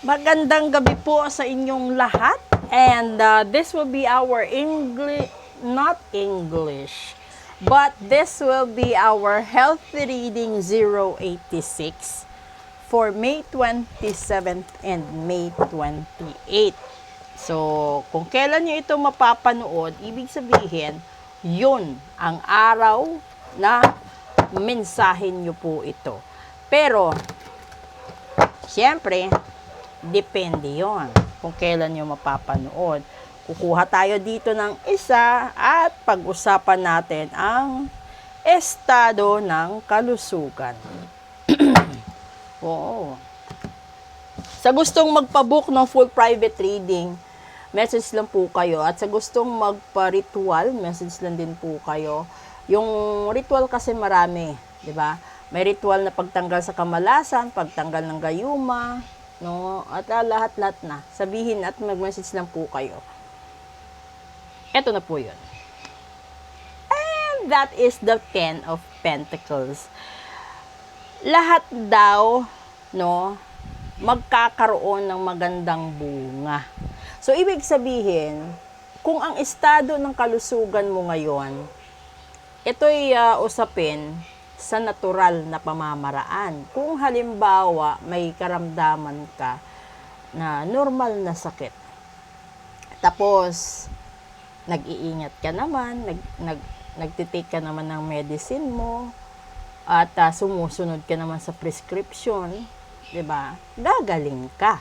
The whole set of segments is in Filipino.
Magandang gabi po sa inyong lahat. And this will be our English, not English, but this will be our Healthy Reading 086 for May 27th and May 28th. So, kung kailan nyo ito mapapanood, ibig sabihin, yun ang araw na mensahin nyo po ito. Pero, siyempre, depende yon kung kailan nyo mapapanood. Kukuha tayo dito ng isa at pag-usapan natin ang estado ng kalusugan. Oo. Sa gustong magpa-book ng full private reading, message lang po kayo. At sa gustong magpa-ritual, message lang din po kayo. Yung ritual kasi marami, di ba? May ritual na pagtanggal sa kamalasan, pagtanggal ng gayuma, no? At lahat-lahat na. Sabihin at mag-message lang po kayo. Ito na po yun. And that is the Ten of Pentacles. Lahat daw, no, magkakaroon ng magandang bunga. So, ibig sabihin, kung ang estado ng kalusugan mo ngayon, ito'y usapin sa natural na pamamaraan. Kung halimbawa, may karamdaman ka na normal na sakit, tapos, nag-iingat ka naman, nagtitake ka naman ng medicine mo, at sumusunod ka naman sa prescription, diba? Gagaling ka.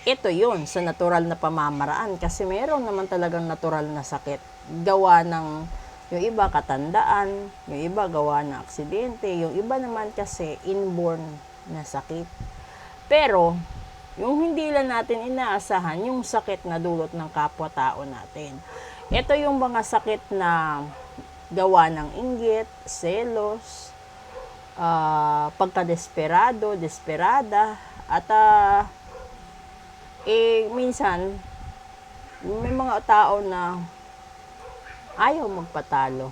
Ito yun, sa natural na pamamaraan. Kasi meron naman talagang natural na sakit. Gawa ng, yung iba katandaan, yung iba gawa ng aksidente, yung iba naman kasi inborn na sakit. Pero, yung hindi lang natin inaasahan, yung sakit na dulot ng kapwa-tao natin. Ito yung mga sakit na gawa ng inggit, selos, pagka-desperado, desperada, at minsan, may mga tao na ayaw magpatalo,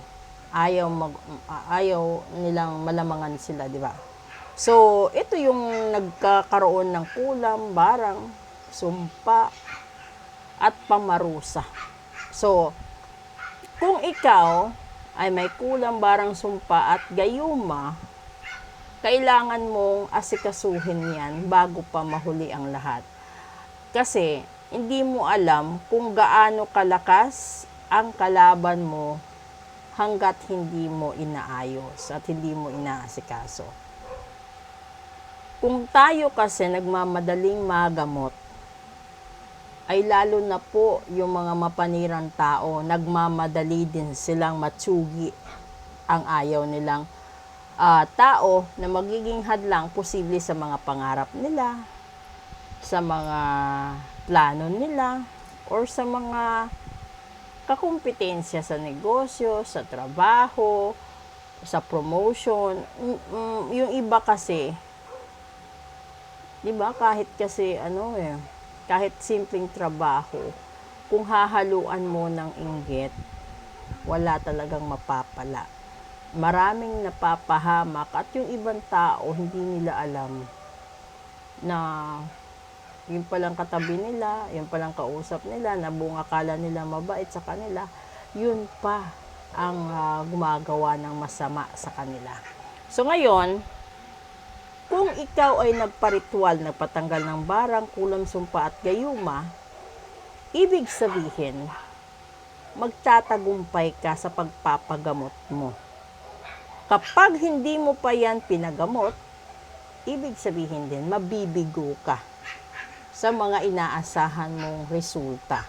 ayaw nilang malamangan sila, di ba? So, ito yung nagkakaroon ng kulam, barang, sumpa, at pamarusa. So, kung ikaw ay may kulam, barang, sumpa, at gayuma, kailangan mong asikasuhin yan bago pa mahuli ang lahat. Kasi, hindi mo alam kung gaano kalakas ang kalaban mo hanggat hindi mo inaayos at hindi mo inaasikaso. Kung tayo kasi nagmamadaling magamot, ay lalo na po yung mga mapanirang tao, nagmamadali din silang matsugi ang ayaw nilang tao na magiging hadlang posible sa mga pangarap nila, sa mga plano nila, or sa mga kakumpetensya sa negosyo, sa trabaho, sa promotion. Yung iba kasi, di ba, kahit kasi kahit simpleng trabaho, kung hahaluan mo ng inggit, wala talagang mapapala. Maraming napapahamak at yung ibang tao hindi nila alam na yung palang katabi nila, yung palang kausap nila, na buong akala nila mabait sa kanila, yun pa ang gumagawa ng masama sa kanila. So ngayon, kung ikaw ay nagparitual, nagpatanggal ng barang, kulam, sumpa, at gayuma, ibig sabihin, magtatagumpay ka sa pagpapagamot mo. Kapag hindi mo pa yan pinagamot, ibig sabihin din, mabibigo ka sa mga inaasahan mong resulta.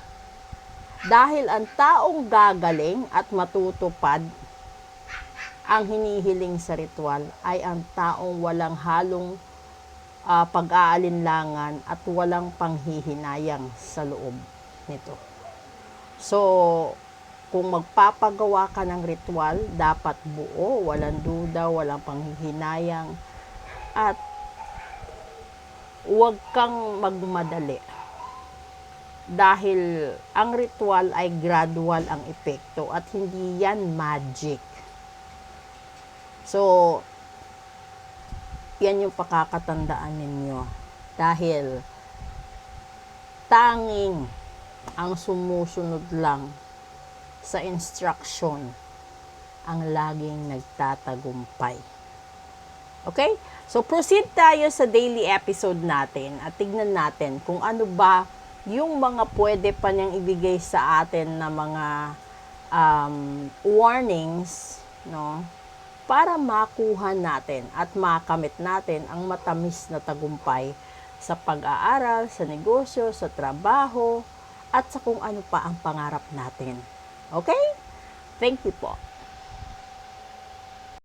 Dahil ang taong gagaling at matutupad ang hinihiling sa ritual ay ang taong walang halong pag-aalinlangan at walang panghihinayang sa loob nito. So, kung magpapagawa ka ng ritual, dapat buo, walang duda, walang panghihinayang, at huwag kang magmadali. Dahil ang ritual ay gradual ang epekto at hindi yan magic. So, yan yung pakakatandaan ninyo. Dahil tanging ang sumusunod lang sa instruction ang laging nagtatagumpay. Okay? So, proceed tayo sa daily episode natin at tignan natin kung ano ba yung mga pwede pa niyang ibigay sa atin na mga warnings, no? Para makuha natin at makamit natin ang matamis na tagumpay sa pag-aaral, sa negosyo, sa trabaho, at sa kung ano pa ang pangarap natin. Okay? Thank you po.